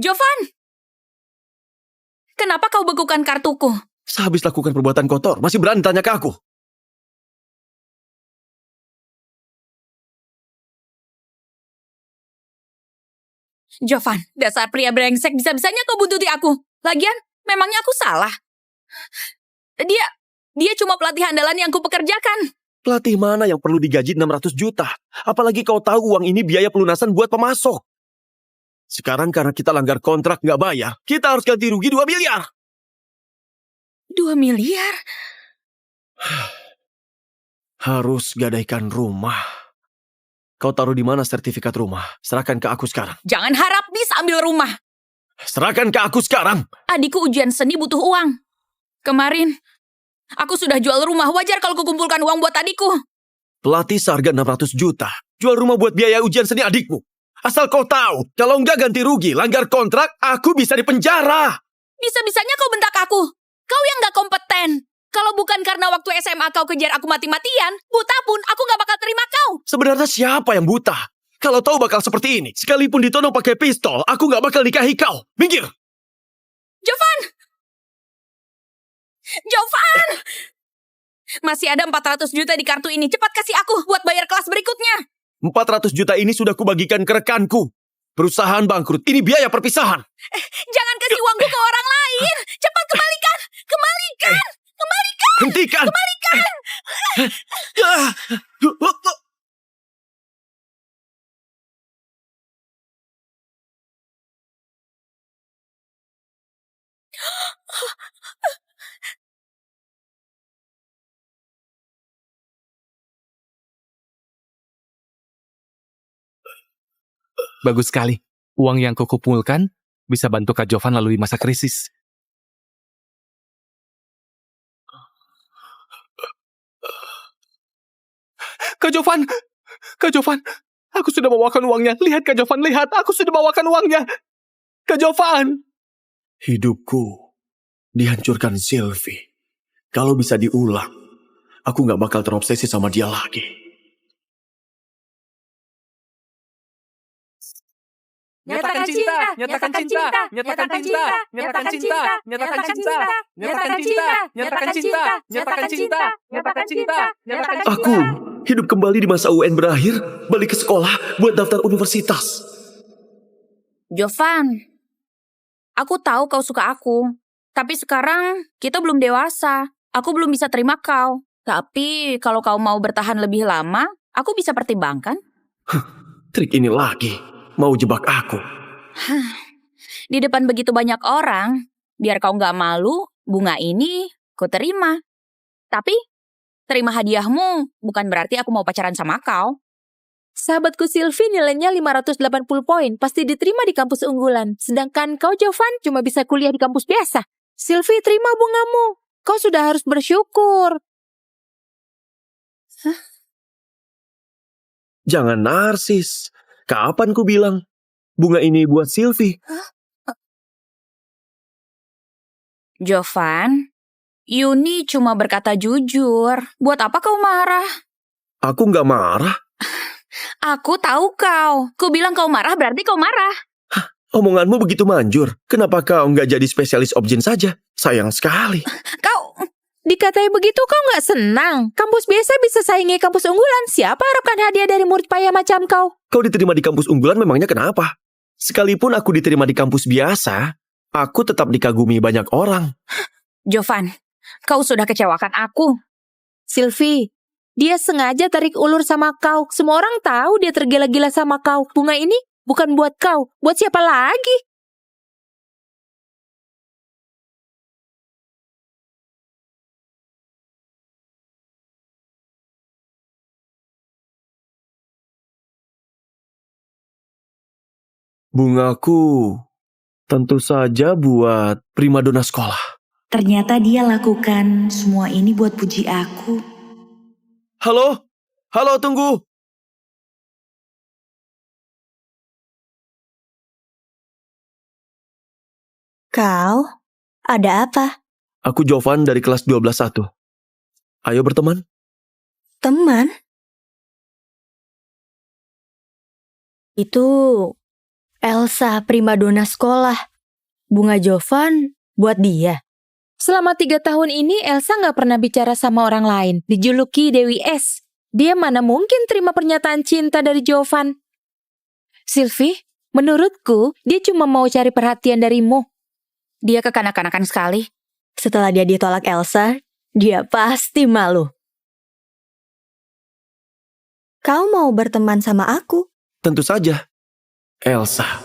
Jovan! Kenapa kau bekukan kartuku? Sehabis lakukan perbuatan kotor, masih berani tanya ke aku? Jovan, dasar pria brengsek, bisa-bisanya kau buntuti aku. Lagian, memangnya aku salah? Dia cuma pelatih andalan yang kupekerjakan. Pelatih mana yang perlu digaji 600 juta? Apalagi kau tahu uang ini biaya pelunasan buat pemasok. Sekarang karena kita langgar kontrak nggak bayar, kita harus ganti rugi 2 miliar. 2 miliar? Harus gadaikan rumah. Kau taruh di mana sertifikat rumah? Serahkan ke aku sekarang. Jangan harap bisa ambil rumah. Serahkan ke aku sekarang. Adikku ujian seni butuh uang. Kemarin, aku sudah jual rumah. Wajar kalau kukumpulkan uang buat adikku. Pelatih seharga 600 juta. Jual rumah buat biaya ujian seni adikmu. Asal kau tahu, kalau nggak ganti rugi, langgar kontrak, aku bisa dipenjara. Bisa-bisanya kau bentak aku. Kau yang nggak kompeten. Kalau bukan karena waktu SMA kau kejar aku mati-matian, buta pun aku nggak bakal terima kau. Sebenarnya siapa yang buta? Kalau tahu bakal seperti ini, sekalipun ditodong pakai pistol, aku nggak bakal nikahi kau. Minggir! Jovan! Jovan! Masih ada 400 juta di kartu ini. Cepat kasih aku buat bayar kelas berikutnya. 400 juta ini sudah kubagikan ke rekanku. Perusahaan bangkrut, ini biaya perpisahan. Jangan kasih uangku ke orang lain. Cepat kembalikan. Kembalikan. Kembalikan. Hentikan. Kembalikan. Bagus sekali. Uang yang kukumpulkan bisa bantu Kak Jovan lalui masa krisis. Kak Jovan! Kak Jovan! Aku sudah bawakan uangnya. Lihat Kak Jovan, lihat. Aku sudah bawakan uangnya. Kak Jovan! Hidupku dihancurkan Sylvie. Kalau bisa diulang, aku nggak bakal terobsesi sama dia lagi. Nyatakan cinta. Nyatakan cinta. Nyatakan cinta. Nyatakan cinta. Nyatakan cinta. Nyatakan cinta. Nyatakan cinta. Nyatakan cinta. Nyatakan cinta. Nyatakan cinta. Aku hidup kembali di masa UN berakhir, balik ke sekolah buat daftar universitas. Jovan, aku tahu kau suka aku. Tapi sekarang kita belum dewasa. Aku belum bisa terima kau. Tapi kalau kau mau bertahan lebih lama, aku bisa pertimbangkan. Trik ini lagi, mau jebak aku. Di depan begitu banyak orang, biar kau nggak malu, bunga ini ku terima. Tapi, terima hadiahmu bukan berarti aku mau pacaran sama kau. Sahabatku Sylvie nilainya 580 poin, pasti diterima di kampus unggulan. Sedangkan kau Jovan cuma bisa kuliah di kampus biasa. Sylvie, terima bungamu. Kau sudah harus bersyukur. Jangan narsis. Kapan ku bilang bunga ini buat Sylvie? Jovan, Yuni cuma berkata jujur. Buat apa kau marah? Aku nggak marah. Aku tahu kau. Ku bilang kau marah berarti kau marah. Omonganmu begitu manjur. Kenapa kau nggak jadi spesialis objin saja? Sayang sekali. Kau... Dikatai begitu kau nggak senang. Kampus biasa bisa saingi kampus unggulan. Siapa harapkan hadiah dari murid payah macam kau? Kau diterima di kampus unggulan memangnya kenapa? Sekalipun aku diterima di kampus biasa, aku tetap dikagumi banyak orang. Jovan, kau sudah kecewakan aku. Sylvie, dia sengaja tarik ulur sama kau. Semua orang tahu dia tergila-gila sama kau. Bunga ini bukan buat kau. Buat siapa lagi? Bungaku tentu saja buat primadona sekolah. Ternyata dia lakukan semua ini buat puji aku. Halo? Halo, tunggu. Kau? Ada apa? Aku Jovan dari kelas 12-1. Ayo berteman. Teman? Itu Elsa, primadona sekolah. Bunga Jovan buat dia. Selama 3 tahun ini Elsa nggak pernah bicara sama orang lain. Dijuluki Dewi S. Dia mana mungkin terima pernyataan cinta dari Jovan? Sylvie, menurutku dia cuma mau cari perhatian darimu. Dia kekanak-kanakan sekali. Setelah dia ditolak Elsa, dia pasti malu. Kau mau berteman sama aku? Tentu saja. Elsa,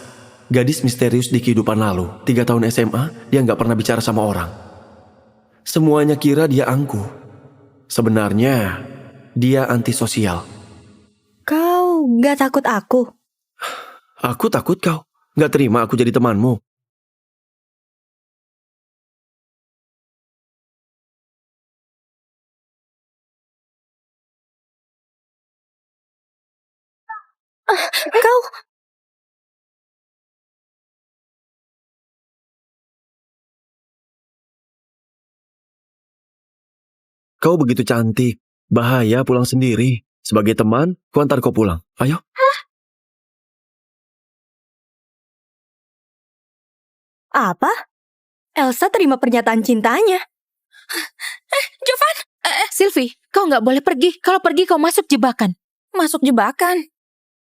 gadis misterius di kehidupan lalu. 3 tahun SMA, dia nggak pernah bicara sama orang. Semuanya kira dia angkuh. Sebenarnya, dia antisosial. Kau gak takut aku? Aku takut kau nggak terima aku jadi temanmu. Kau... Kau begitu cantik. Bahaya pulang sendiri. Sebagai teman, ku antar kau pulang. Ayo. Apa? Elsa terima pernyataan cintanya. Jovan! Sylvie, kau nggak boleh pergi. Kalau pergi kau masuk jebakan. Masuk jebakan.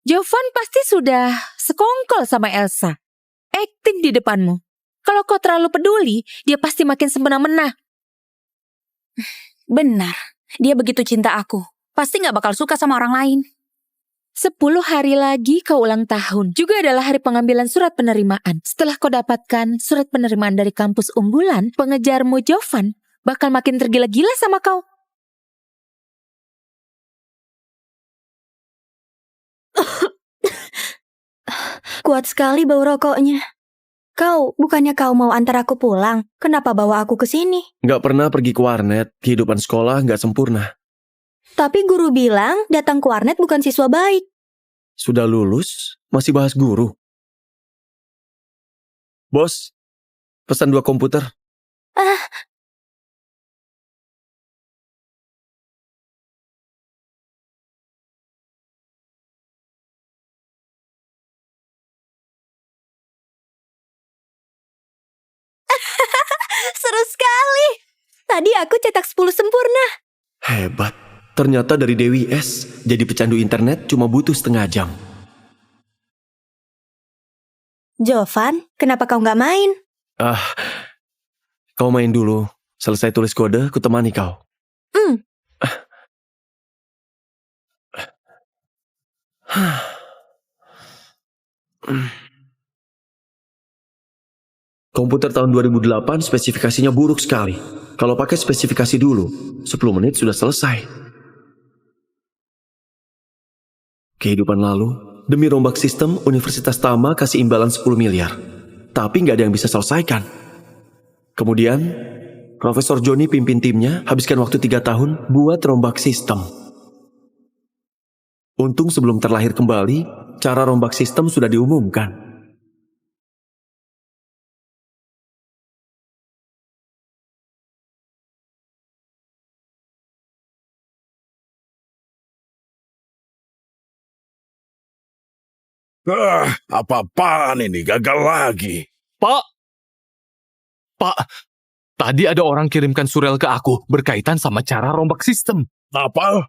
Jovan pasti sudah sekongkol sama Elsa. Akting di depanmu. Kalau kau terlalu peduli, dia pasti makin semena-mena. Benar. Dia begitu cinta aku. Pasti gak bakal suka sama orang lain. 10 hari lagi kau ulang tahun. Juga adalah hari pengambilan surat penerimaan. Setelah kau dapatkan surat penerimaan dari kampus unggulan, pengejarmu Jovan bakal makin tergila-gila sama kau. Kuat sekali bau rokoknya. Bukannya kau mau antar aku pulang? Kenapa bawa aku ke sini? Nggak pernah pergi ke warnet. Kehidupan sekolah nggak sempurna. Tapi guru bilang datang ke warnet bukan siswa baik. Sudah lulus, masih bahas guru. Bos, pesan 2 komputer. Seru sekali. Tadi aku cetak 10 sempurna. Hebat. Ternyata dari Dewi S, jadi pecandu internet cuma butuh setengah jam. Jovan, kenapa kau nggak main? Kau main dulu. Selesai tulis kode, ku temani kau. Komputer tahun 2008 spesifikasinya buruk sekali. Kalau pakai spesifikasi dulu, 10 menit sudah selesai. Kehidupan lalu, demi rombak sistem, Universitas Tama kasih imbalan 10 miliar. Tapi nggak ada yang bisa selesaikan. Kemudian, Profesor Joni pimpin timnya habiskan waktu 3 tahun buat rombak sistem. Untung sebelum terlahir kembali, cara rombak sistem sudah diumumkan. Apa-apaan ini? Gagal lagi. Pak, tadi ada orang kirimkan surel ke aku berkaitan sama cara rombak sistem. Apa?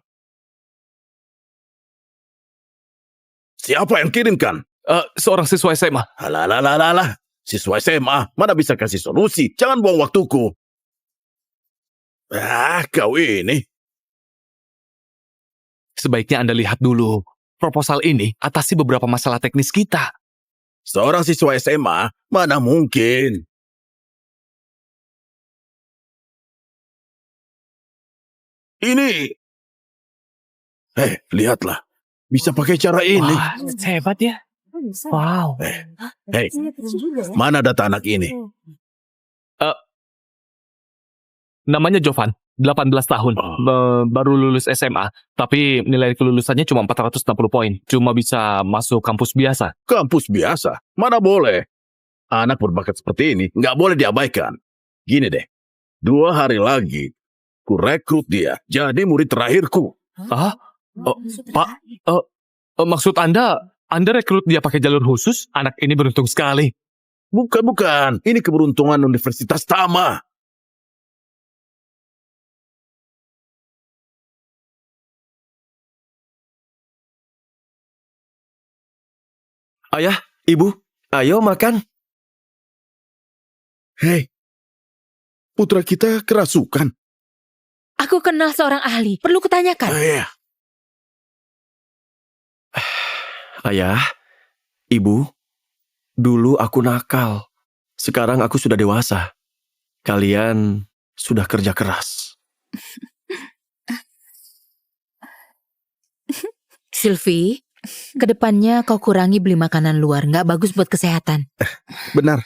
Siapa yang kirimkan? Seorang siswa SMA. Alah. Siswa SMA, mana bisa kasih solusi? Jangan buang waktuku. Kau ini. Sebaiknya Anda lihat dulu. Proposal ini atasi beberapa masalah teknis kita. Seorang siswa SMA, mana mungkin? Ini. Lihatlah. Bisa pakai cara ini. Wah, hebat ya. Wow. Mana data anak ini? Namanya Jovan, 18 tahun. Baru lulus SMA, tapi nilai kelulusannya cuma 460 poin. Cuma bisa masuk kampus biasa. Kampus biasa? Mana boleh. Anak berbakat seperti ini nggak boleh diabaikan. Gini deh, 2 hari lagi, ku rekrut dia jadi murid terakhirku. Pak, maksud Anda Anda rekrut dia pakai jalur khusus? Anak ini beruntung sekali. Bukan. Ini keberuntungan Universitas Tama. Ayah, ibu, ayo makan. Hei, putra kita kerasukan. Aku kenal seorang ahli. Perlu kutanyakan. Iya. Ayah, ibu, dulu aku nakal. Sekarang aku sudah dewasa. Kalian sudah kerja keras. Sylvie, kedepannya kau kurangi beli makanan luar. Nggak bagus buat kesehatan. Benar.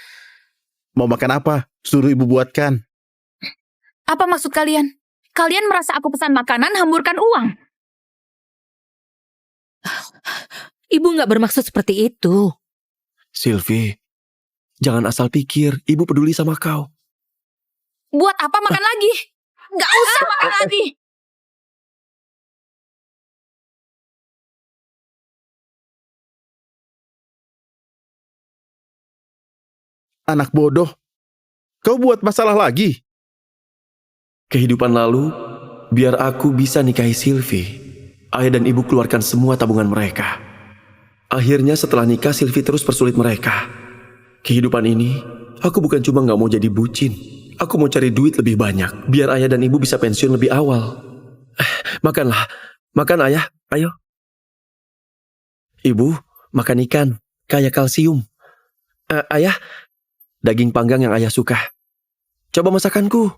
Mau makan apa? Suruh ibu buatkan. Apa maksud kalian? Kalian merasa aku pesan makanan hamburkan uang? Ibu nggak bermaksud seperti itu. Sylvie, jangan asal pikir ibu peduli sama kau. Buat apa makan lagi? Nggak usah makan lagi. Anak bodoh. Kau buat masalah lagi. Kehidupan lalu, biar aku bisa nikahi Sylvie. Ayah dan ibu keluarkan semua tabungan mereka. Akhirnya setelah nikah, Sylvie terus persulit mereka. Kehidupan ini, aku bukan cuma gak mau jadi bucin. Aku mau cari duit lebih banyak, biar ayah dan ibu bisa pensiun lebih awal. Makanlah, makan ayah, ayo. Ibu, makan ikan, kaya kalsium. Ayah, daging panggang yang ayah suka. Coba masakanku.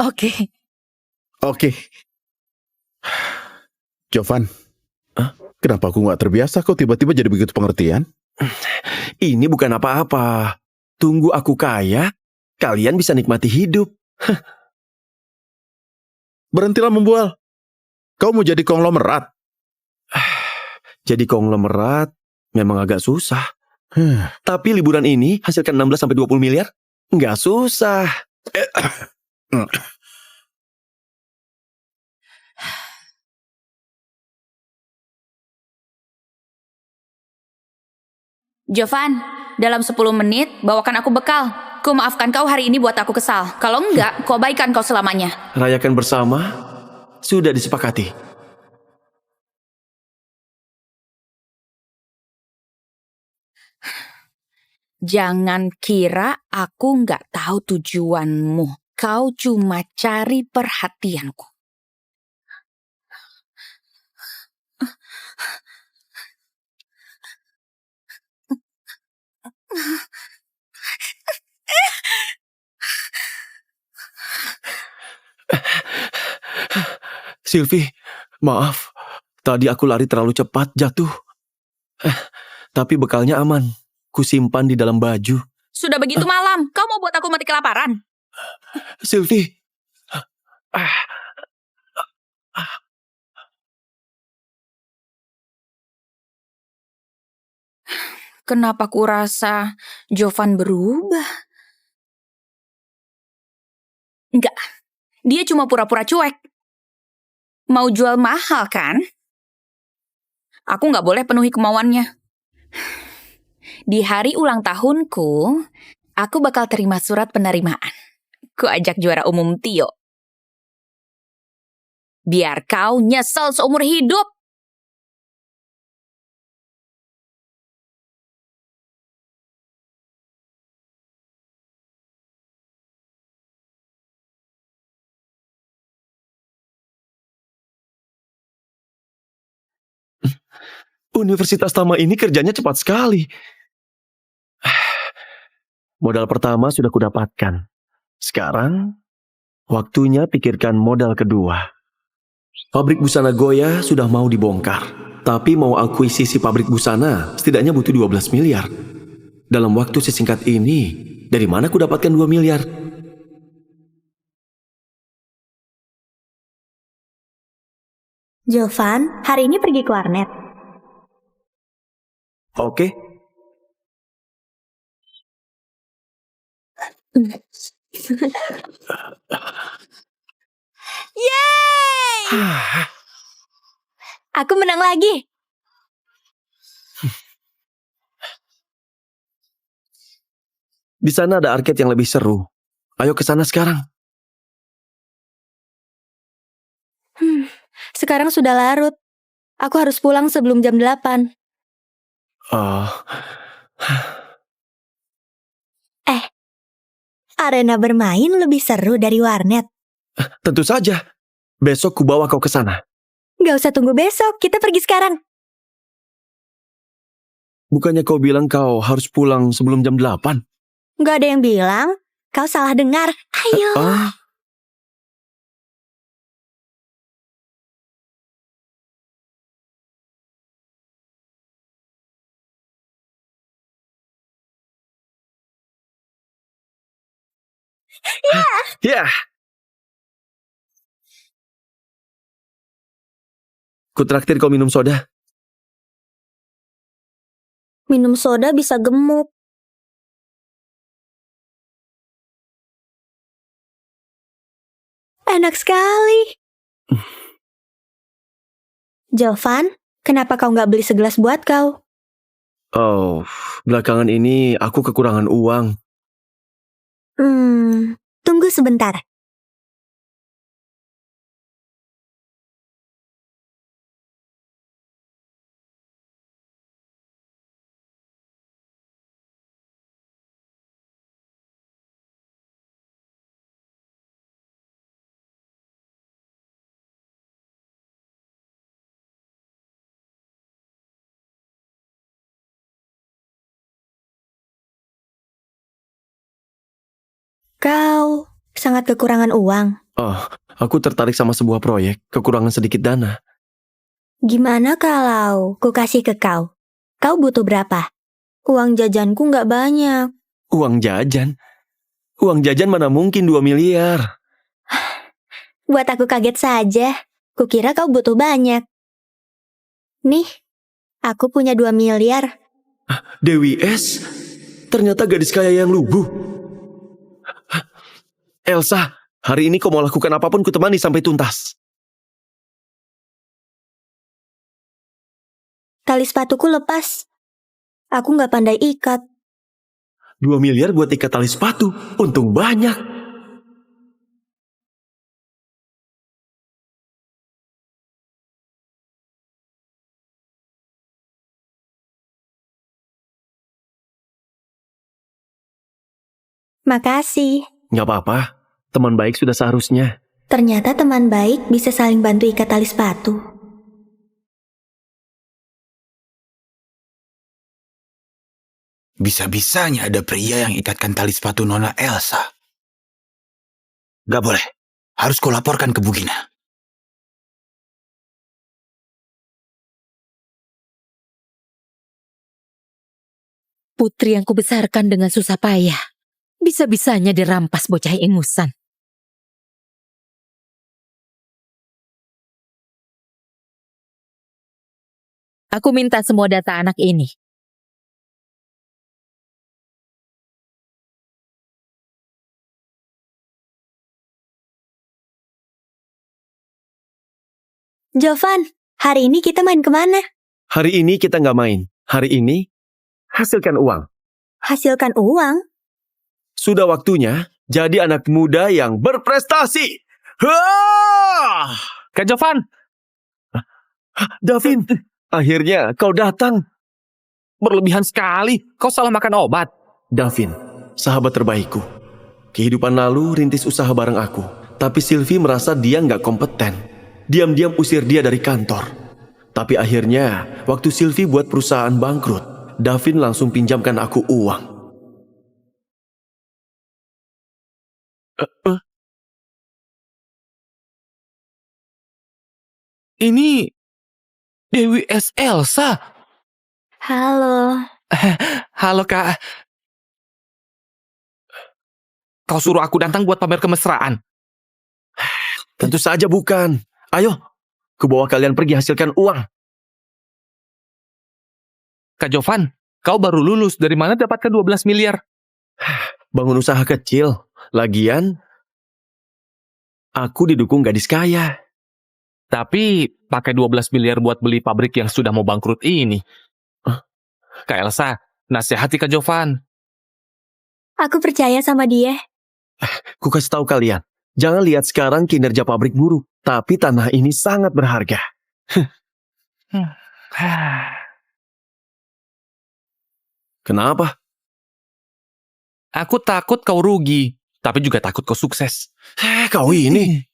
Oke. Jovan. Hah? Kenapa aku gak terbiasa kau tiba-tiba jadi begitu pengertian? Ini bukan apa-apa. Tunggu aku kaya, kalian bisa nikmati hidup. Berhentilah membual. Kau mau jadi konglomerat. Jadi konglomerat memang agak susah. Tapi liburan ini hasilkan 16-20 miliar? Nggak susah. Jovan, dalam 10 menit bawakan aku bekal. Ku maafkan kau hari ini buat aku kesal. Kalau enggak, ku abaikan kau selamanya. Rayakan bersama, sudah disepakati. Jangan kira aku nggak tahu tujuanmu. Kau cuma cari perhatianku. Sylvie, maaf. Tadi aku lari terlalu cepat, jatuh. Tapi bekalnya aman. Kusimpan di dalam baju. Sudah begitu malam, kau mau buat aku mati kelaparan? Sylvie. Kenapa ku rasa Jovan berubah? Enggak, dia cuma pura-pura cuek. Mau jual mahal kan? Aku nggak boleh penuhi kemauannya. Di hari ulang tahunku, aku bakal terima surat penerimaan. Ku ajak juara umum Tio. Biar kau nyesel seumur hidup. Universitas Tama ini kerjanya cepat sekali. Modal pertama sudah kudapatkan. Sekarang, waktunya pikirkan modal kedua. Pabrik busana Goya sudah mau dibongkar. Tapi mau akuisisi pabrik busana, setidaknya butuh 12 miliar. Dalam waktu sesingkat ini, dari mana kudapatkan 2 miliar? Jovan, hari ini pergi ke warnet. Oke. Aku menang lagi. Di sana ada arcade yang lebih seru. Ayo ke sana sekarang. Sekarang sudah larut. Aku harus pulang sebelum jam 8. Ah, Arena bermain lebih seru dari warnet. tentu saja. Besok ku bawa kau ke sana. Gak usah tunggu besok, kita pergi sekarang. Bukannya kau bilang kau harus pulang sebelum jam 8? Gak ada yang bilang, kau salah dengar. Ayo. Ah, ya. Ku traktir kau minum soda. Minum soda bisa gemuk. Enak sekali. Jovan, kenapa kau nggak beli segelas buat kau? Oh, belakangan ini aku kekurangan uang. Tunggu sebentar. Kau sangat kekurangan uang. Oh, aku tertarik sama sebuah proyek, kekurangan sedikit dana. Gimana kalau ku kasih ke kau? Kau butuh berapa? Uang jajanku nggak banyak. Uang jajan? Uang jajan mana mungkin 2 miliar? Buat aku kaget saja. Kukira kau butuh banyak. Nih, aku punya 2 miliar. Dewi S? Ternyata gadis kaya yang lugu. Elsa, hari ini kau mau lakukan apapun ku temani sampai tuntas. Tali sepatuku lepas. Aku nggak pandai ikat. 2 miliar buat ikat tali sepatu. Untung banyak. Makasih. Gak apa-apa, teman baik sudah seharusnya. Ternyata teman baik bisa saling bantu ikat tali sepatu. Bisa-bisanya ada pria yang ikatkan tali sepatu Nona Elsa. Gak boleh. Harus kau laporkan ke Bugina. Putri yang kubesarkan dengan susah payah. Bisa-bisanya dirampas bocah ingusan. Aku minta semua data anak ini. Jovan, hari ini kita main kemana? Hari ini kita nggak main. Hari ini, hasilkan uang. Hasilkan uang? Sudah waktunya jadi anak muda yang berprestasi. Hah! Kak Jovan, Davin, akhirnya kau datang. berlebihan sekali. Kau salah makan obat. Davin, sahabat terbaikku. Kehidupan lalu rintis usaha bareng aku. Tapi Sylvie merasa dia nggak kompeten. Diam-diam usir dia dari kantor. Tapi akhirnya, waktu Sylvie buat perusahaan bangkrut, Davin langsung pinjamkan aku uang. Ini Dewi S. Elsa. Halo. Halo Kak. Kau suruh aku datang buat pamer kemesraan. Tentu saja bukan. Ayo, kubawa kalian pergi hasilkan uang. Kak Jovan, kau baru lulus. Dari mana dapatkan 12 miliar? Bangun usaha kecil. Lagian, aku didukung gadis kaya. Tapi pakai 12 miliar buat beli pabrik yang sudah mau bangkrut ini. Kak Elsa, nasihati Kak Jovan. Aku percaya sama dia. Ku kasih tahu kalian, jangan lihat sekarang kinerja pabrik buruk, tapi tanah ini sangat berharga. Kenapa? Aku takut kau rugi, tapi juga takut kau sukses. Kau ini.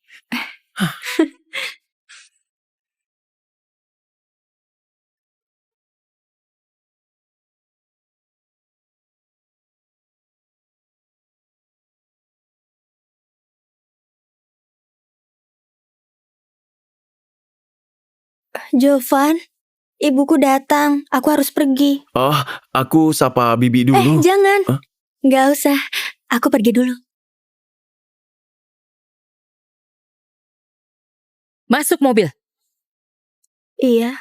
Jovan, ibuku datang. Aku harus pergi. Oh, aku sapa Bibi dulu. Jangan. Hah? Nggak usah. Aku pergi dulu. Masuk mobil. Iya.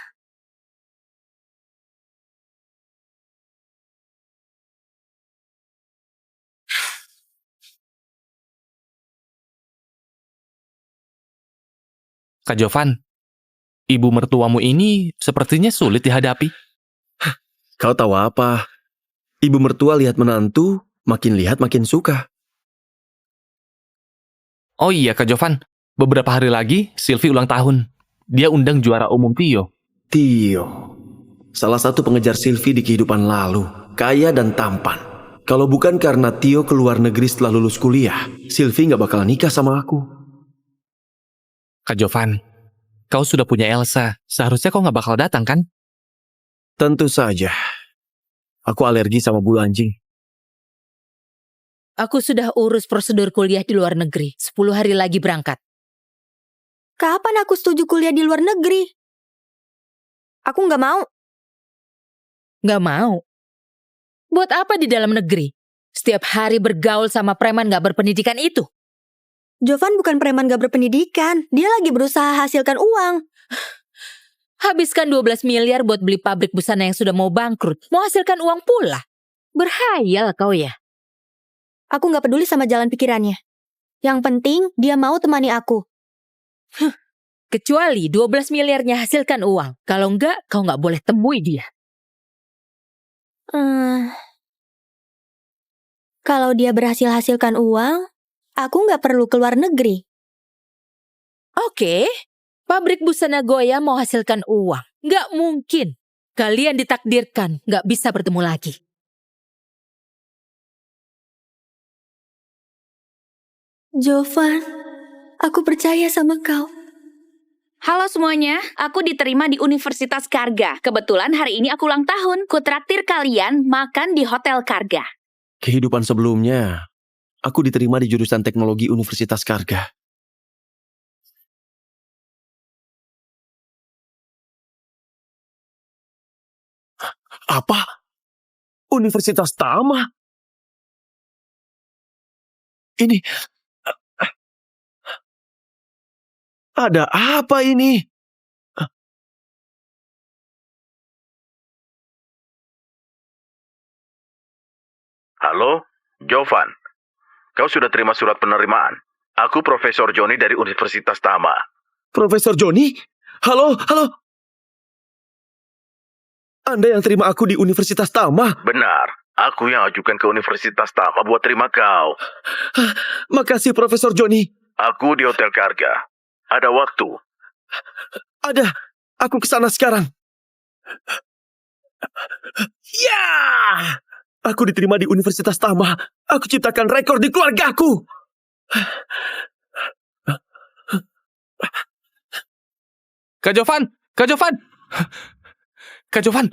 Kak Jovan, ibu mertuamu ini sepertinya sulit dihadapi. Kau tahu apa? Ibu mertua lihat menantu, makin lihat makin suka. Oh iya Kak Jovan, beberapa hari lagi Sylvie ulang tahun. Dia undang juara umum Tio. Tio, salah satu pengejar Sylvie di kehidupan lalu, kaya dan tampan. Kalau bukan karena Tio keluar negeri setelah lulus kuliah, Sylvie nggak bakal nikah sama aku. Kak Jovan, kau sudah punya Elsa. Seharusnya kau nggak bakal datang kan? Tentu saja. Aku alergi sama bulu anjing. Aku sudah urus prosedur kuliah di luar negeri. 10 hari lagi berangkat. Kapan aku setuju kuliah di luar negeri? Aku nggak mau. Nggak mau. Buat apa di dalam negeri? Setiap hari bergaul sama preman nggak berpendidikan itu. Jovan bukan preman gak berpendidikan. Dia lagi berusaha hasilkan uang. Habiskan 12 miliar buat beli pabrik busana yang sudah mau bangkrut. Mau hasilkan uang pula. Berhayal kau ya. Aku gak peduli sama jalan pikirannya. Yang penting dia mau temani aku. Kecuali 12 miliarnya hasilkan uang. Kalau enggak, kau nggak boleh temui dia. Kalau dia berhasil hasilkan uang, aku nggak perlu keluar negeri. Oke, pabrik busana Goya mau hasilkan uang. Nggak mungkin. Kalian ditakdirkan nggak bisa bertemu lagi. Jovan, aku percaya sama kau. Halo semuanya, aku diterima di Universitas Karga. Kebetulan hari ini aku ulang tahun. Kutraktir kalian makan di Hotel Karga. Kehidupan sebelumnya, aku diterima di jurusan teknologi Universitas Karga. Apa? Universitas Tama? Ini... Ada apa ini? Halo, Jovan. Kau sudah terima surat penerimaan. Aku Profesor Joni dari Universitas Tama. Profesor Joni? Halo, halo. Anda yang terima aku di Universitas Tama? Benar, aku yang ajukan ke Universitas Tama buat terima kau. Makasih Profesor Joni. Aku di Hotel Karga. Ada waktu. Ada. Aku ke sana sekarang. Ya! Aku diterima di Universitas Tama. Aku ciptakan rekor di keluargaku. Kak Jovan! Kak Jovan! Kak Jovan!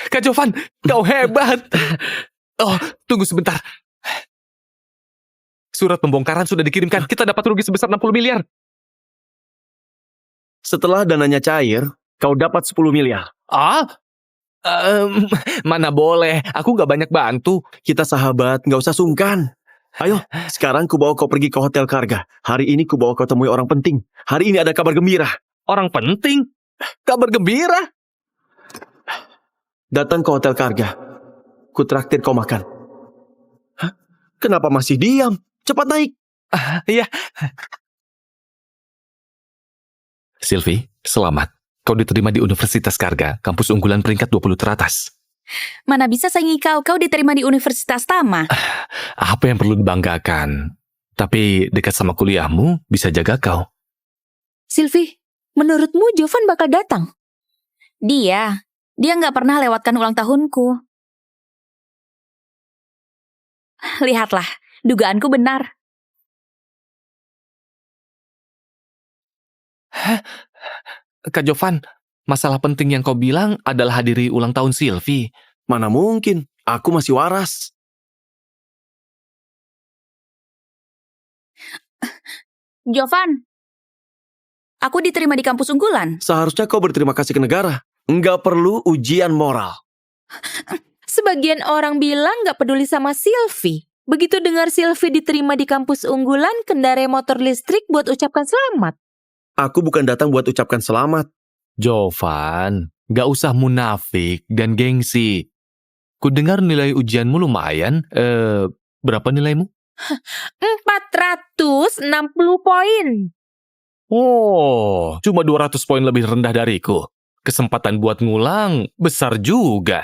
Kak Jovan! Kau hebat! Oh, tunggu sebentar. Surat pembongkaran sudah dikirimkan. Kita dapat rugi sebesar 60 miliar. Setelah dananya cair, kau dapat 10 miliar. Ah? Mana boleh. Aku nggak banyak bantu. Kita sahabat, nggak usah sungkan. Ayo, sekarang ku bawa kau pergi ke Hotel Karga. Hari ini ku bawa kau temui orang penting. Hari ini ada kabar gembira. Orang penting? Kabar gembira? Datang ke Hotel Karga. Ku traktir kau makan. Hah? Kenapa masih diam? Cepat naik. Iya. Sylvie, selamat. Kau diterima di Universitas Karga, kampus unggulan peringkat 20 teratas. Mana bisa saingi kau, kau diterima di Universitas Tama. Apa yang perlu dibanggakan? Tapi dekat sama kuliahmu bisa jaga kau. Sylvie, menurutmu Jovan bakal datang? Dia nggak pernah lewatkan ulang tahunku. Lihatlah, dugaanku benar. Kak Jovan, masalah penting yang kau bilang adalah hadiri ulang tahun Sylvie. Mana mungkin, aku masih waras. Jovan, aku diterima di kampus unggulan. Seharusnya kau berterima kasih ke negara. Nggak perlu ujian moral. Sebagian orang bilang gak peduli sama Sylvie. Begitu dengar Sylvie diterima di kampus unggulan, kendarai motor listrik buat ucapkan selamat. Aku bukan datang buat ucapkan selamat. Jovan, gak usah munafik dan gengsi. Ku dengar nilai ujianmu lumayan. Berapa nilaimu? 460 poin. Oh, cuma 200 poin lebih rendah dariku. Kesempatan buat ngulang besar juga.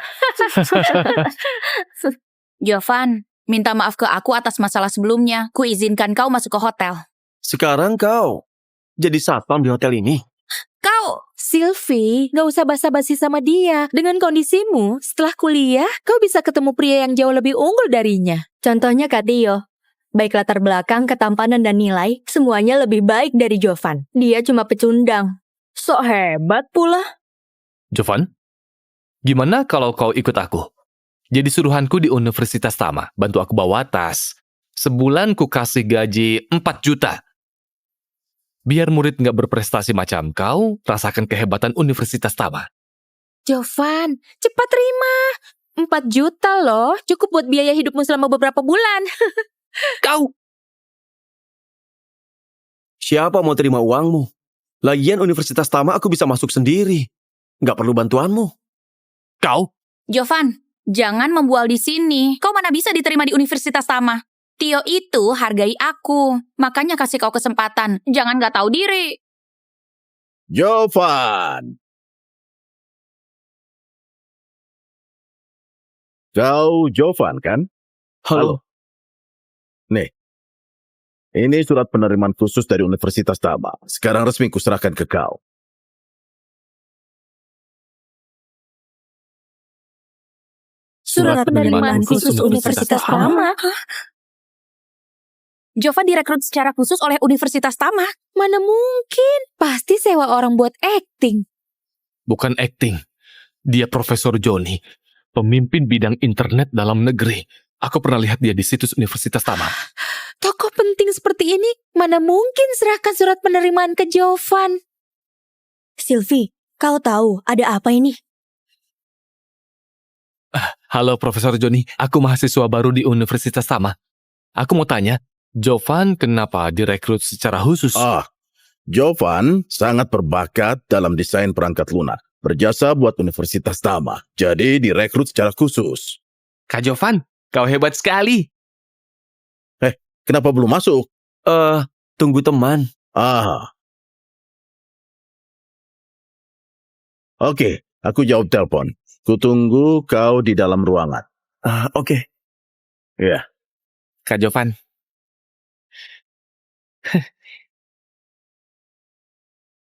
Jovan, minta maaf ke aku atas masalah sebelumnya. Ku izinkan kau masuk ke hotel. Sekarang kau jadi satpam di hotel ini. Kau, Sylvie, gak usah basa-basi sama dia. Dengan kondisimu, setelah kuliah, kau bisa ketemu pria yang jauh lebih unggul darinya. Contohnya Kak Tio. Baik latar belakang, ketampanan, dan nilai, semuanya lebih baik dari Jovan. Dia cuma pecundang. Sok hebat pula. Jovan, gimana kalau kau ikut aku? Jadi suruhanku di Universitas Tama, bantu aku bawa tas. Sebulan ku kasih gaji 4 juta. Biar murid nggak berprestasi macam kau, rasakan kehebatan Universitas Tama. Jovan, cepat terima. 4 juta loh, cukup buat biaya hidupmu selama beberapa bulan. Kau! Siapa mau terima uangmu? Lagian Universitas Tama aku bisa masuk sendiri. Nggak perlu bantuanmu. Kau! Jovan, jangan membual di sini. Kau mana bisa diterima di Universitas Tama. Tio itu hargai aku. Makanya kasih kau kesempatan. Jangan gak tahu diri. Jovan! Kau Jovan kan? Halo. Nih, ini surat penerimaan khusus dari Universitas Tama. Sekarang resmi kuserahkan ke kau. Surat penerimaan khusus Universitas Tama. Jovan direkrut secara khusus oleh Universitas Tama. Mana mungkin? Pasti sewa orang buat acting. Bukan acting. Dia Profesor Johnny, pemimpin bidang internet dalam negeri. Aku pernah lihat dia di situs Universitas Tama. Tokoh penting seperti ini, mana mungkin serahkan surat penerimaan ke Jovan? Sylvie, kau tahu ada apa ini? Halo Profesor Johnny, aku mahasiswa baru di Universitas Tama. Aku mau tanya, Jovan kenapa direkrut secara khusus? Jovan sangat berbakat dalam desain perangkat lunak. Berjasa buat Universitas Tama. Jadi direkrut secara khusus. Kak Jovan, kau hebat sekali. Kenapa belum masuk? Tunggu teman. Oke, aku jawab telepon. Kutunggu kau di dalam ruangan. Oke. Ya. Kak Jovan.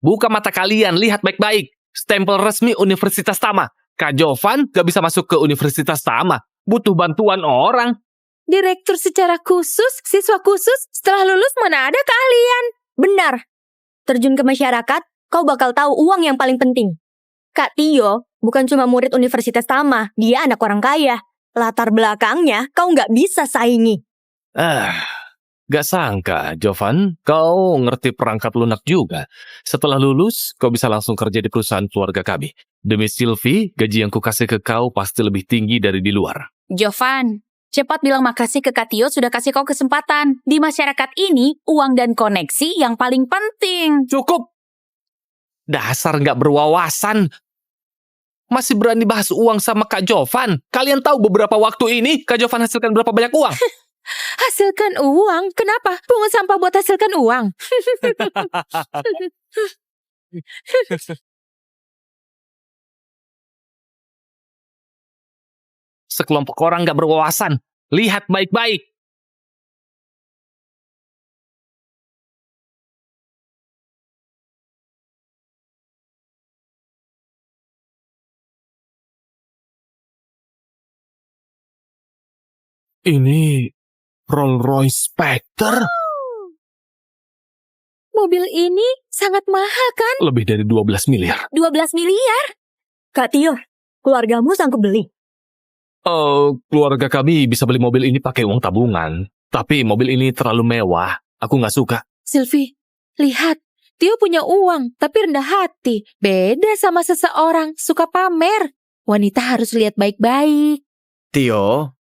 Buka mata kalian, lihat baik-baik. Stempel resmi Universitas Tama. Kak Jovan gak bisa masuk ke Universitas Tama. Butuh bantuan orang. Direktur secara khusus, siswa khusus, setelah lulus mana ada keahlian? Benar. Terjun ke masyarakat, kau bakal tahu uang yang paling penting. Kak Tio bukan cuma murid Universitas Tama, dia anak orang kaya. Latar belakangnya kau nggak bisa saingi. Gak sangka, Jovan, kau ngerti perangkat lunak juga. Setelah lulus, kau bisa langsung kerja di perusahaan keluarga kami. Demi Sylvie, gaji yang kukasih ke kau pasti lebih tinggi dari di luar. Jovan, cepat bilang makasih ke Kak Tio sudah kasih kau kesempatan. Di masyarakat ini, uang dan koneksi yang paling penting. Cukup! Dasar gak berwawasan. Masih berani bahas uang sama Kak Jovan. Kalian tahu beberapa waktu ini, Kak Jovan hasilkan berapa banyak uang? Hasilkan uang? Kenapa? Pungut sampah buat hasilkan uang. Sekelompok orang gak berwawasan. Lihat baik-baik. Ini Rolls-Royce Spectre Mobil ini sangat mahal kan? lebih dari 12 miliar. 12 miliar? Kak Tio, keluargamu sanggup beli? Keluarga kami bisa beli mobil ini pakai uang tabungan. Tapi mobil ini terlalu mewah. Aku gak suka. Sylvie, lihat. Tio punya uang, tapi rendah hati. Beda sama seseorang suka pamer. Wanita harus lihat baik-baik. Tio,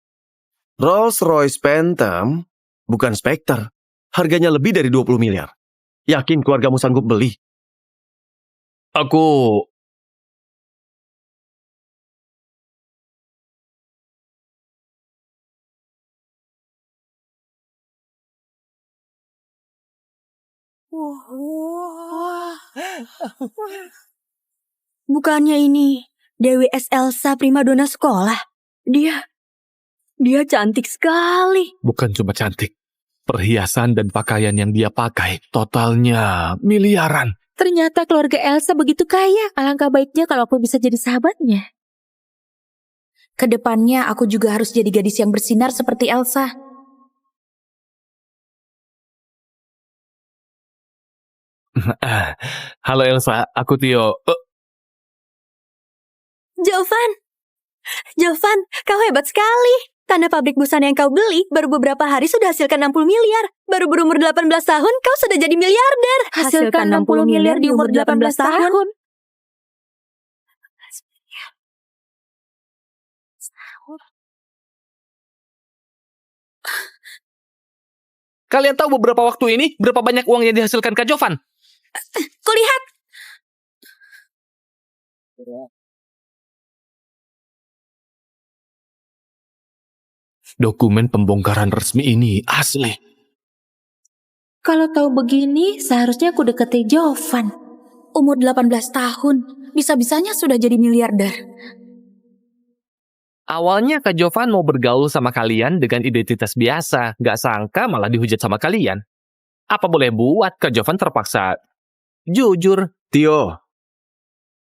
Rolls-Royce Phantom bukan Spectre. Harganya lebih dari 20 miliar. Yakin keluargamu sanggup beli? Aku... Bukannya ini Dewi S. Elsa primadona sekolah? Dia cantik sekali. Bukan cuma cantik. Perhiasan dan pakaian yang dia pakai totalnya miliaran. Ternyata keluarga Elsa begitu kaya. Alangkah baiknya kalau aku bisa jadi sahabatnya. Kedepannya aku juga harus jadi gadis yang bersinar seperti Elsa. Halo Elsa, aku Tio. Jovan, kau hebat sekali. Tanah pabrik busana yang kau beli baru beberapa hari sudah hasilkan 60 miliar. Baru berumur 18 tahun, kau sudah jadi miliarder. Hasilkan 60 miliar di umur 18 tahun. Kalian tahu beberapa waktu ini berapa banyak uang yang dihasilkan Kak Jovan? Kulihat. Dokumen pembongkaran resmi ini asli. Kalau tahu begini, seharusnya aku deketi Jovan. Umur 18 tahun. Bisa-bisanya sudah jadi miliarder. Awalnya Kak Jovan mau bergaul sama kalian dengan identitas biasa. Gak sangka malah dihujat sama kalian. Apa boleh buat Kak Jovan terpaksa jujur. Tio,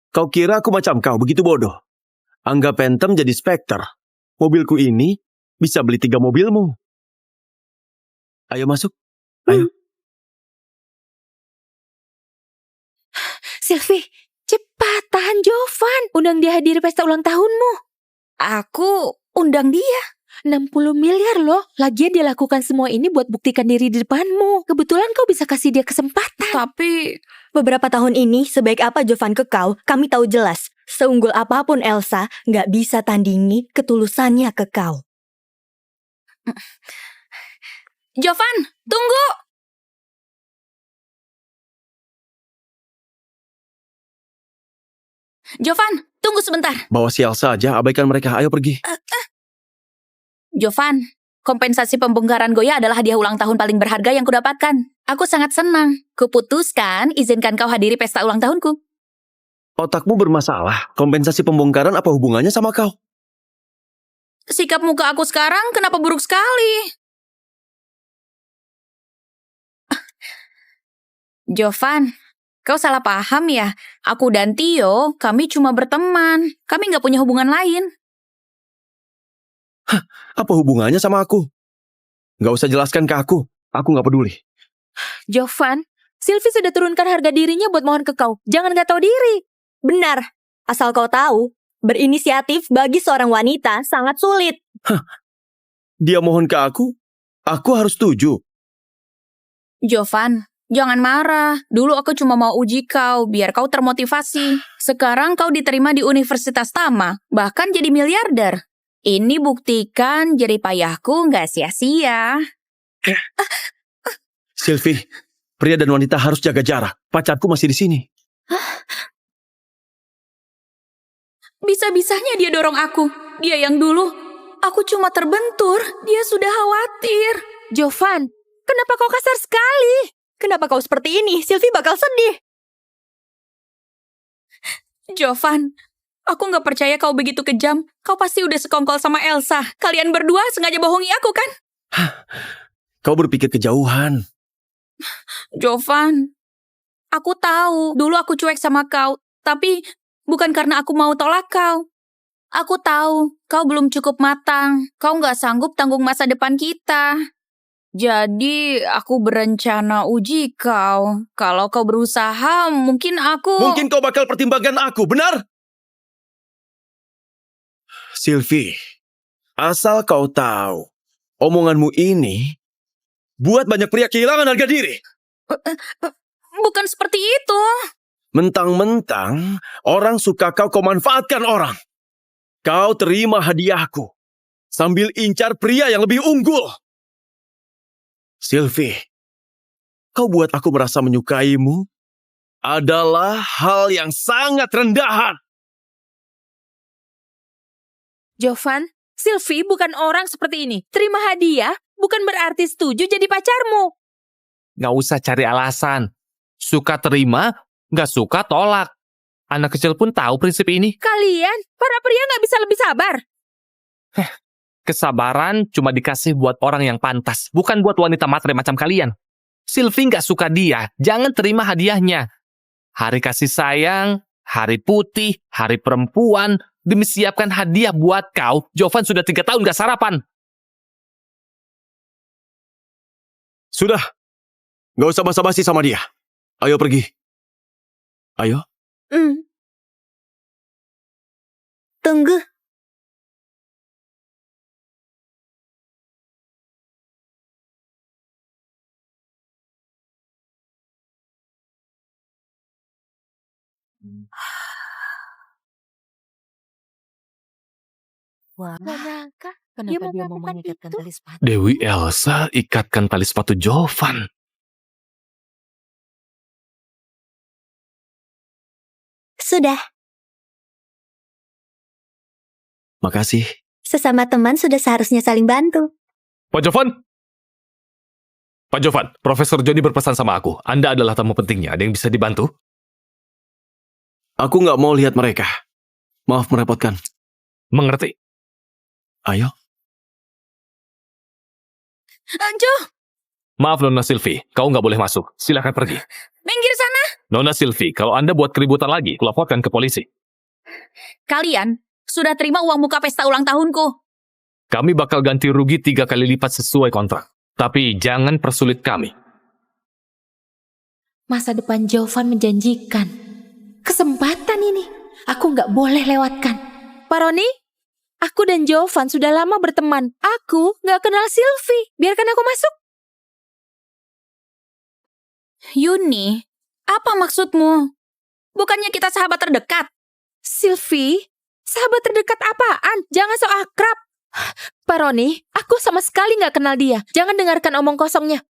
kau kira aku macam kau begitu bodoh? Anggap Phantom jadi Spectre. Mobilku ini bisa beli 3 mobilmu. Ayo masuk. Ayo. Sylvie, cepat tahan Jovan. Undang dia hadiri pesta ulang tahunmu. Aku undang dia. 60 miliar loh. Lagian dia lakukan semua ini buat buktikan diri di depanmu. Kebetulan kau bisa kasih dia kesempatan. Tapi Beberapa tahun ini, sebaik apa Jovan ke kau, kami tahu jelas. Seunggul apapun Elsa, nggak bisa tandingi ketulusannya ke kau. Jovan, tunggu. Jovan, tunggu sebentar. Bawa sial saja, abaikan mereka. Ayo pergi. Jovan, kompensasi pembongkaran Goya adalah hadiah ulang tahun paling berharga yang kudapatkan. Aku sangat senang. Kuputuskan, izinkan kau hadiri pesta ulang tahunku. Otakmu bermasalah. Kompensasi pembongkaran apa hubungannya sama kau? Sikap muka aku sekarang kenapa buruk sekali? Jovan, kau salah paham ya. Aku dan Tio, kami cuma berteman. Kami nggak punya hubungan lain. Apa hubungannya sama aku? Nggak usah jelaskan ke aku. Aku nggak peduli. Jovan, Sylvie sudah turunkan harga dirinya buat mohon ke kau. Jangan gak tahu diri. Benar, asal kau tahu, berinisiatif bagi seorang wanita sangat sulit. Dia mohon ke aku harus setuju. Jovan, jangan marah. Dulu aku cuma mau uji kau, biar kau termotivasi. Sekarang kau diterima di Universitas Tama, bahkan jadi miliarder. Ini buktikan jerih payahku nggak sia-sia. Sylvie, pria dan wanita harus jaga jarak. Pacarku masih di sini. Bisa-bisanya dia dorong aku. Dia yang dulu. Aku cuma terbentur. Dia sudah khawatir. Jovan, kenapa kau kasar sekali? Kenapa kau seperti ini? Sylvie bakal sedih. Jovan, Aku nggak percaya kau begitu kejam. Kau pasti udah sekongkol sama Elsa. Kalian berdua sengaja bohongi aku kan? Kau berpikir kejauhan. Jovan, aku tahu dulu aku cuek sama kau. Tapi bukan karena aku mau tolak kau. Aku tahu kau belum cukup matang. Kau nggak sanggup tanggung masa depan kita. Jadi aku berencana uji kau. Kalau kau berusaha, mungkin aku... Mungkin kau bakal pertimbangkan aku, benar? Sylvie, asal kau tahu, omonganmu ini buat banyak pria kehilangan harga diri. Bukan seperti itu. Mentang-mentang orang suka kau manfaatkan orang. Kau terima hadiahku sambil incar pria yang lebih unggul. Sylvie, kau buat aku merasa menyukaimu adalah hal yang sangat rendahan. Jovan, Sylvie bukan orang seperti ini. Terima hadiah bukan berarti setuju jadi pacarmu. Nggak usah cari alasan. Suka terima, nggak suka tolak. Anak kecil pun tahu prinsip ini. Kalian, para pria nggak bisa lebih sabar. Kesabaran cuma dikasih buat orang yang pantas, bukan buat wanita matre macam kalian. Sylvie nggak suka dia, jangan terima hadiahnya. Hari kasih sayang, hari putih, hari perempuan, demi siapkan hadiah buat kau, Jovan sudah 3 tahun nggak sarapan. Sudah, nggak usah basa-basi sama dia. Ayo pergi. Ayo. Tunggu. Wah, gak nyangka. Kenapa dia mau mengikatkan tali sepatu? Dewi Elsa ikatkan tali sepatu Jovan. Sudah. Makasih. Sesama teman sudah seharusnya saling bantu. Pak Jovan! Pak Jovan, Profesor Joni berpesan sama aku. Anda adalah tamu pentingnya. Ada yang bisa dibantu? Aku nggak mau lihat mereka. Maaf merepotkan. Mengerti? Ayo. Jo, Maaf Nona Sylvie, kau nggak boleh masuk. Silakan pergi. minggir sana. Nona Sylvie, kalau Anda buat keributan lagi, laporkan ke polisi. Kalian sudah terima uang muka pesta ulang tahunku. Kami bakal ganti rugi 3 kali lipat sesuai kontrak. Tapi jangan persulit kami. Masa depan Jovan menjanjikan. Kesempatan ini, aku nggak boleh lewatkan. Pak Roni, aku dan Jovan sudah lama berteman. Aku nggak kenal Sylvie. Biarkan aku masuk. Yuni, apa maksudmu? Bukannya kita sahabat terdekat? Sylvie, sahabat terdekat apaan? Jangan so akrab. Pak Roni, aku sama sekali nggak kenal dia. Jangan dengarkan omong kosongnya.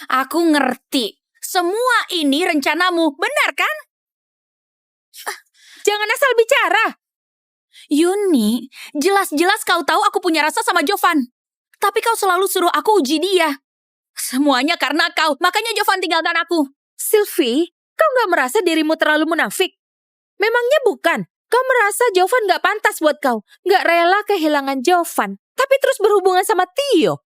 Aku ngerti. Semua ini rencanamu, benar kan? Jangan asal bicara. Yuni, jelas-jelas kau tahu aku punya rasa sama Jovan. Tapi kau selalu suruh aku uji dia. Semuanya karena kau, makanya Jovan tinggalkan aku. Sylvie, kau nggak merasa dirimu terlalu munafik? Memangnya bukan? Kau merasa Jovan nggak pantas buat kau, nggak rela kehilangan Jovan, tapi terus berhubungan sama Tio.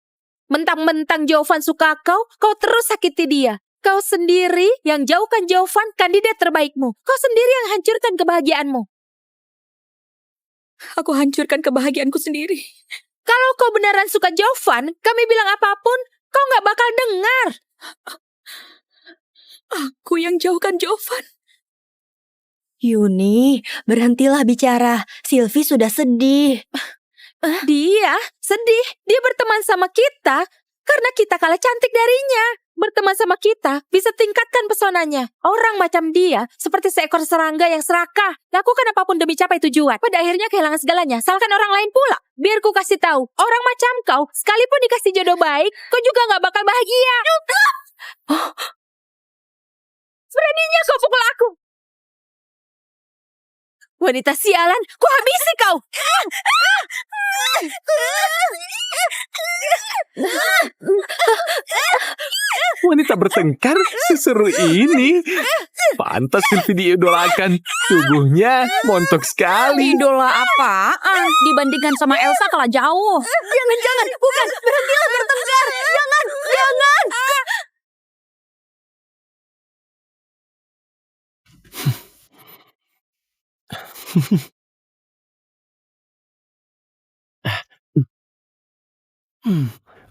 Mentang-mentang Jovan suka kau, kau terus sakiti dia. Kau sendiri yang jauhkan Jovan, kandidat terbaikmu. Kau sendiri yang hancurkan kebahagiaanmu. Aku hancurkan kebahagiaanku sendiri. Kalau kau beneran suka Jovan, kami bilang apapun, kau nggak bakal dengar. Aku yang jauhkan Jovan. Yuni, berhentilah bicara. Sylvie sudah sedih. Dia sedih. Dia berteman sama kita karena kita kalah cantik darinya. Berteman sama kita bisa tingkatkan pesonanya. Orang macam dia seperti seekor serangga yang serakah. Lakukan apapun demi capai tujuan. Pada akhirnya kehilangan segalanya. Salahkan orang lain pula. Biar ku kasih tahu, orang macam kau, sekalipun dikasih jodoh baik, kau juga gak bakal bahagia. Beraninya kau pukul aku. Wanita sialan, ku habisi kau. Wanita bertengkar seseru ini. Pantas Sylvie diidolakan. Tubuhnya montok sekali. Idola apaan? Dibandingkan sama Elsa kalah jauh. Jangan, bukan. Berhentilah bertengkar. Jangan.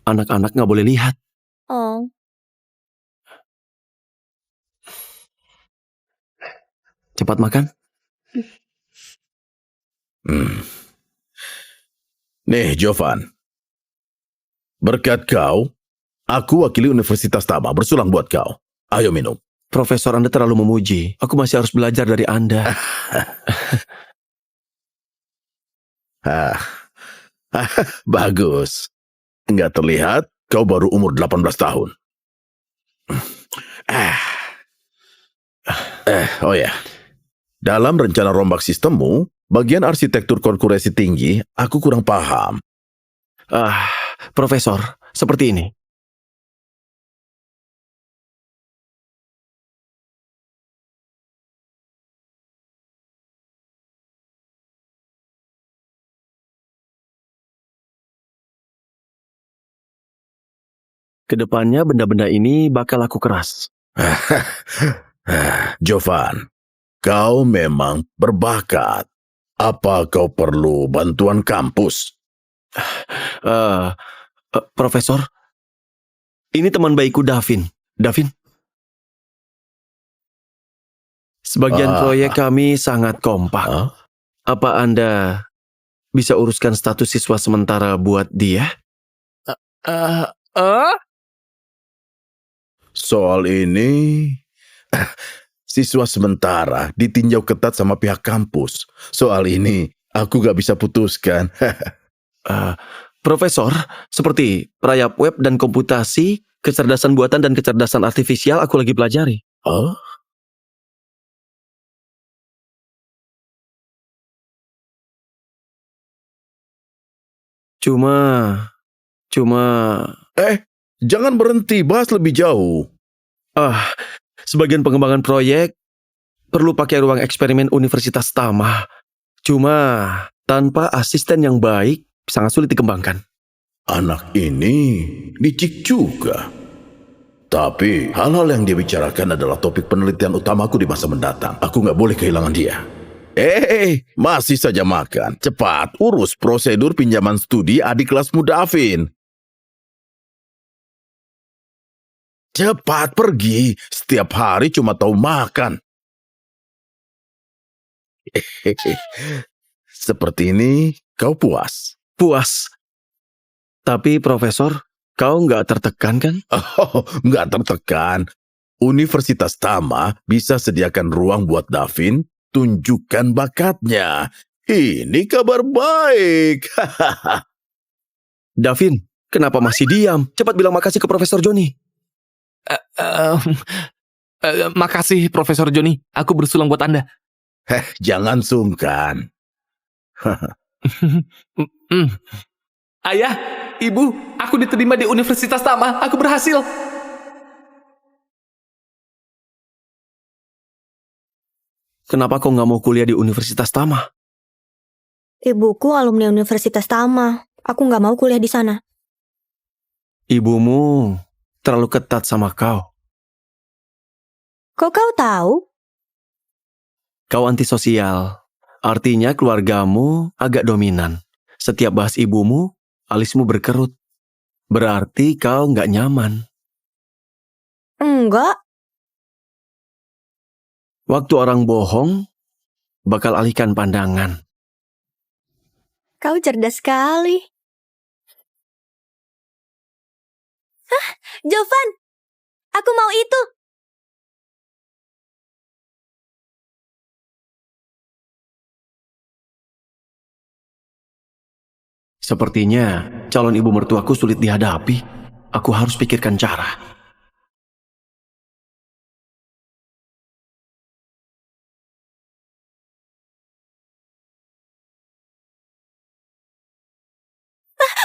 Anak-anak nggak boleh lihat. Oh, Cepat makan. Nih, Jovan. Berkat kau, aku wakili Universitas Tama bersulang buat kau. Ayo minum. Profesor Anda terlalu memuji. Aku masih harus belajar dari Anda. Ah, bagus. Nggak terlihat kau baru umur 18 tahun. Oh ya. Dalam rencana rombak sistemmu, bagian arsitektur konkurensi tinggi, aku kurang paham. Profesor, seperti ini. Kedepannya benda-benda ini bakal aku keras. Jovan, kau memang berbakat. Apa kau perlu bantuan kampus? Profesor, ini teman baikku Davin. Davin? Sebagian proyek kami sangat kompak. Apa Anda bisa uruskan status siswa sementara buat dia? Soal ini, siswa sementara ditinjau ketat sama pihak kampus. Soal ini, aku gak bisa putuskan. Profesor, seperti perayap web dan komputasi, kecerdasan buatan dan kecerdasan artifisial aku lagi pelajari. Oh? Cuma... Jangan berhenti, bahas lebih jauh. Sebagian pengembangan proyek perlu pakai ruang eksperimen Universitas Tama. Cuma tanpa asisten yang baik, sangat sulit dikembangkan. Anak ini licik juga. Tapi hal-hal yang dia bicarakan adalah topik penelitian utamaku di masa mendatang. Aku nggak boleh kehilangan dia. Masih saja makan. Cepat, urus prosedur pinjaman studi adik kelasmu Davin. Cepat pergi, setiap hari cuma tahu makan. Seperti ini, kau puas? Puas. Tapi Profesor, kau nggak tertekan kan? Oh, nggak tertekan. Universitas Tama bisa sediakan ruang buat Davin, tunjukkan bakatnya. Ini kabar baik. Davin, kenapa masih diam? Cepat bilang makasih ke Profesor Joni. Makasih Profesor Joni, aku bersulang buat Anda. Jangan sungkan. Ayah, Ibu, aku diterima di Universitas Tama, aku berhasil. Kenapa kau nggak mau kuliah di Universitas Tama? ibuku alumni Universitas Tama. Aku nggak mau kuliah di sana. Ibumu terlalu ketat sama kau. Kok kau tahu? Kau antisosial. Artinya keluargamu agak dominan. Setiap bahas ibumu, alismu berkerut. Berarti kau nggak nyaman. Enggak. Waktu orang bohong, bakal alihkan pandangan. Kau cerdas sekali. Jovan, aku mau itu. Sepertinya calon ibu mertuaku sulit dihadapi. Aku harus pikirkan cara.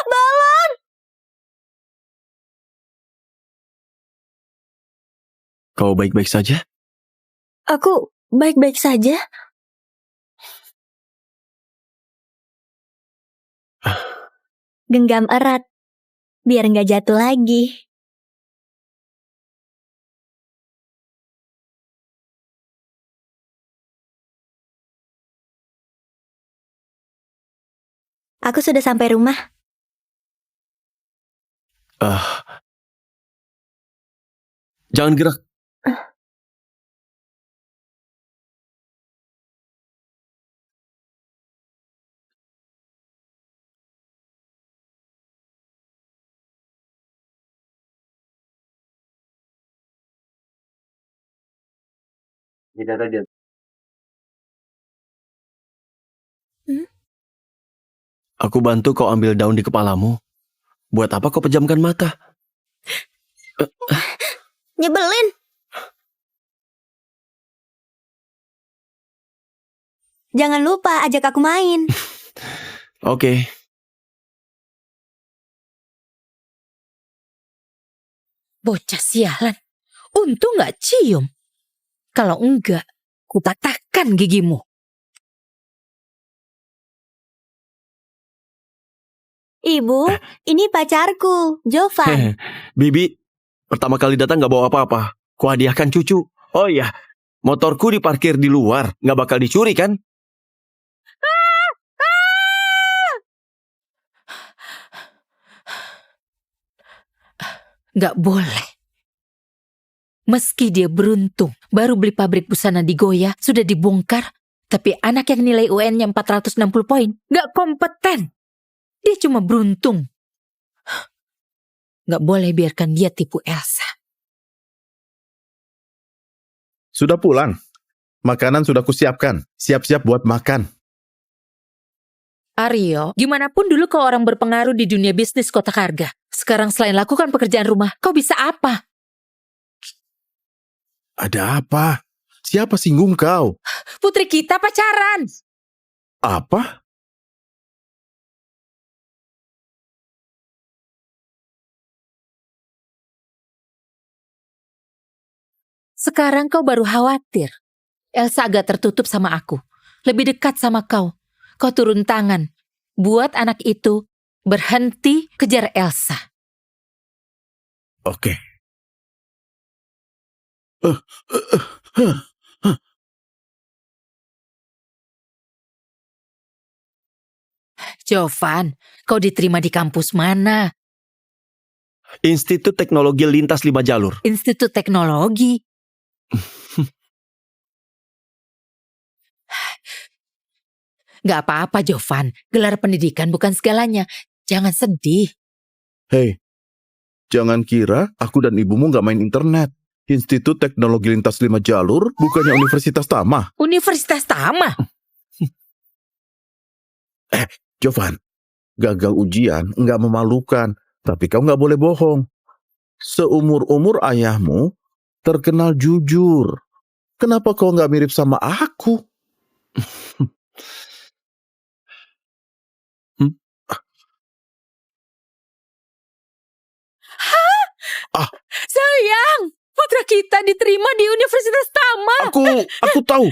Balon! Kau baik-baik saja? Aku baik-baik saja. Genggam erat, biar nggak jatuh lagi. Aku sudah sampai rumah. Jangan gerak. Aku bantu kau ambil daun di kepalamu. Buat apa kau pejamkan mata? Nyebelin. Jangan lupa ajak aku main. Oke. Bocah sialan. Untung nggak cium. Kalau enggak, kupatahkan gigimu. Ibu, ini pacarku, Jovan. Bibi, pertama kali datang gak bawa apa-apa. Kuhadiahkan cucu. Oh iya, motorku diparkir di luar. Gak bakal dicuri kan? Nggak boleh. Meski dia beruntung, baru beli pabrik busana di Goya, sudah dibongkar, tapi anak yang nilai UN-nya 460 poin, nggak kompeten. Dia cuma beruntung. Nggak boleh biarkan dia tipu Elsa. Sudah pulang. Makanan sudah kusiapkan. Siap-siap buat makan. Aryo, gimana pun dulu kau orang berpengaruh di dunia bisnis kotak harga. Sekarang selain lakukan pekerjaan rumah, kau bisa apa? Ada apa? Siapa singgung kau? Putri kita pacaran. Apa? Sekarang kau baru khawatir. Elsa agak tertutup sama aku. Lebih dekat sama kau. Kau turun tangan. Buat anak itu berhenti kejar Elsa. Oke. Jovan, kau diterima di kampus mana? Institut Teknologi Lintas 5 Jalur. Institut Teknologi. Gak apa-apa Jovan, gelar pendidikan bukan segalanya. Jangan sedih. Hei, jangan kira aku dan ibumu gak main internet. Institut Teknologi Lintas 5 Jalur bukannya Universitas Tama. Universitas Tama? Jovan, gagal ujian nggak memalukan, tapi kau nggak boleh bohong. Seumur-umur ayahmu terkenal jujur. Kenapa kau nggak mirip sama aku? Sayang, putra kita diterima di Universitas Tama. Aku tahu.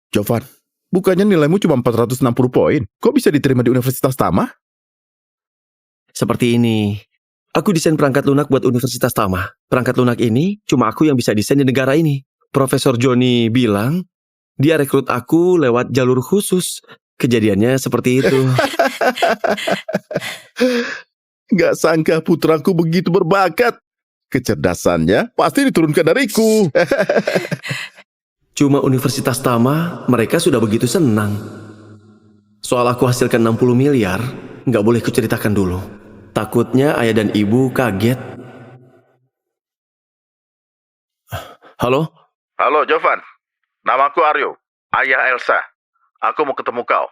Jovan, bukannya nilaimu cuma 460 poin? Kok bisa diterima di Universitas Tama? Seperti ini. Aku desain perangkat lunak buat Universitas Tama. Perangkat lunak ini cuma aku yang bisa desain di negara ini. Profesor Johnny bilang, dia rekrut aku lewat jalur khusus. Kejadiannya seperti itu. Gak sangka putraku begitu berbakat. Kecerdasannya pasti diturunkan dariku. Cuma Universitas Tama, mereka sudah begitu senang. Soal aku hasilkan 60 miliar, nggak boleh kuceritakan dulu. Takutnya ayah dan ibu kaget. Halo? Halo Jovan, namaku Aryo, ayah Elsa. Aku mau ketemu kau.